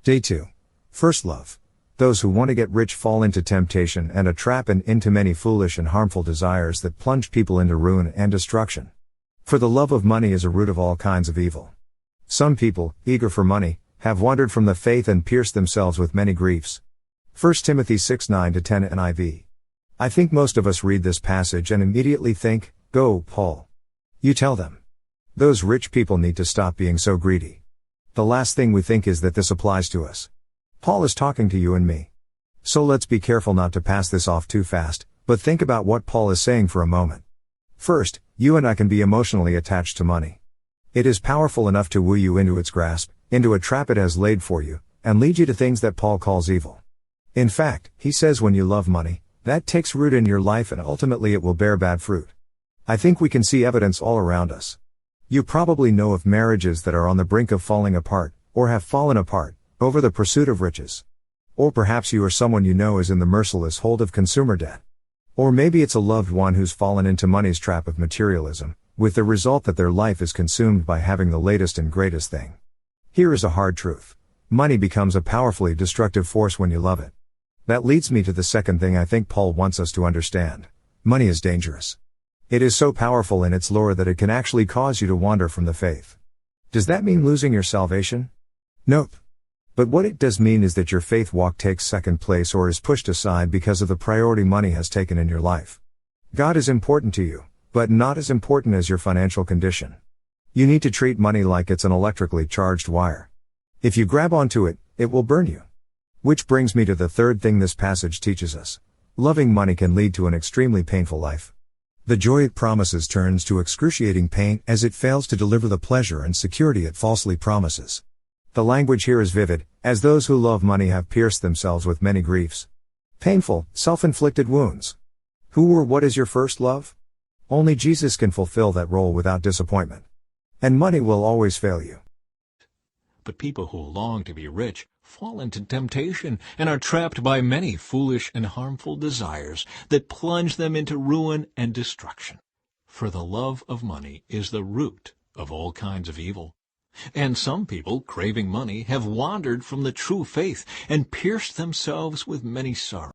Day 2. First love. Those who want to get rich fall into temptation and a trap and into many foolish and harmful desires that plunge people into ruin and destruction. For the love of money is a root of all kinds of evil. Some people, eager for money, have wandered from the faith and pierced themselves with many griefs. 1 Timothy 6:9-10 NIV. I think most of us read this passage and immediately think, "Go, Paul." You tell them. Those rich people need to stop being so greedy. The last thing we think is that this applies to us. Paul is talking to you and me. So let's be careful not to pass this off too fast, but think about what Paul is saying for a moment. First, you and I can be emotionally attached to money. It is powerful enough to woo you into its grasp, into a trap it has laid for you, and lead you to things that Paul calls evil. In fact, he says when you love money, that takes root in your life and ultimately it will bear bad fruit. I think we can see evidence all around us. You probably know of marriages that are on the brink of falling apart, or have fallen apart, over the pursuit of riches. Or perhaps you or someone you know is in the merciless hold of consumer debt. Or maybe it's a loved one who's fallen into money's trap of materialism, with the result that their life is consumed by having the latest and greatest thing. Here is a hard truth. Money becomes a powerfully destructive force when you love it. That leads me to the second thing I think Paul wants us to understand. Money is dangerous. It is so powerful in its lure that it can actually cause you to wander from the faith. Does that mean losing your salvation? Nope. But what it does mean is that your faith walk takes second place or is pushed aside because of the priority money has taken in your life. God is important to you, but not as important as your financial condition. You need to treat money like it's an electrically charged wire. If you grab onto it, it will burn you. Which brings me to the third thing this passage teaches us. Loving money can lead to an extremely painful life. The joy it promises turns to excruciating pain as it fails to deliver the pleasure and security it falsely promises. The language here is vivid, as those who love money have pierced themselves with many griefs. Painful, self-inflicted wounds. Who or what is your first love? Only Jesus can fulfill that role without disappointment. And money will always fail you. But people who long to be rich fall into temptation and are trapped by many foolish and harmful desires that plunge them into ruin and destruction. For the love of money is the root of all kinds of evil. And some people, craving money, have wandered from the true faith and pierced themselves with many sorrows.